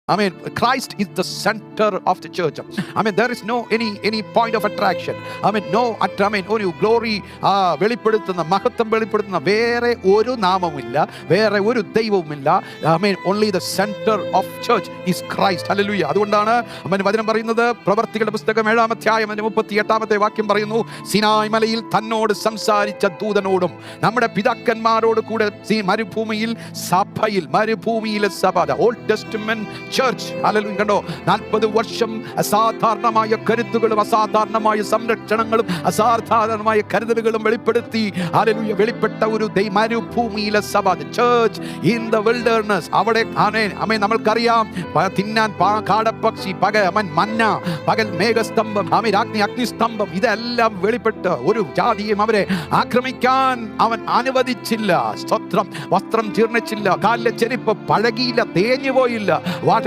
Amen. Christ is the center of the church. Amen. There is no any point of attraction. Amen. No ഒരു glory വെളിപ്പെടുത്തുന്ന, മഹത്വം വെളിപ്പെടുത്തുന്ന വേറെ ഒരു നാമമില്ല, വേറെ ഒരു ദൈവവുമില്ല. Amen. Only the center of church is Christ. Hallelujah. അതുകൊണ്ടാണ് അമ്മൻ വചനം പറയുന്നത്, പ്രവർത്തികളുടെ പുസ്തകം 7-ാം അധ്യായം 38-ാമത്തെ വാക്യം പറയുന്നു, സിനായ് മലയിൽ തന്നോട് സംസാരിച്ച ദൂതനോടും നമ്മുടെ പിതാക്കന്മാരോട് കൂടെ മരുഭൂമിയിൽ മരുഭൂമിയിലെ സഭ, ഓൾഡ് ടെസ്റ്റ്മെന്റ് ചർച്ച്. ഹല്ലേലൂയ. കണ്ടോ, 40 വർഷം അസാധാരണമായ കരുത്തുകളും അസാധാരണമായ സംരക്ഷണങ്ങളും അസാധാരണമായ കരുതലുകളും വെളിപ്പെടുത്തി, ഹല്ലേലൂയ, വെളിപ്പെട്ട ഒരു മരുഭൂമിയിലെ സഭ, ചർച്ച് ഇൻ ദ വിൽഡർനെസ്. അവിടെ ആമേൻ നമ്മൾക്കറിയാം, തിന്നാൻ കാടപ്പക്ഷി, മന്ന, പകൽ മേഘസ്തംഭം, അഗ്നിസ്തംഭം, ഇതെല്ലാം വെളിപ്പെട്ട് ഒരു ജാതിയും അവരെ ആക്രമിക്കാൻ അവൻ അനുവദിച്ചില്ല. സ്തോത്രം. വസ്ത്രം ജീർണിച്ചില്ല, കാലിലെ ചെരുപ്പ് പഴകിയില്ല, തേഞ്ഞു പോയില്ല. വാട്ട്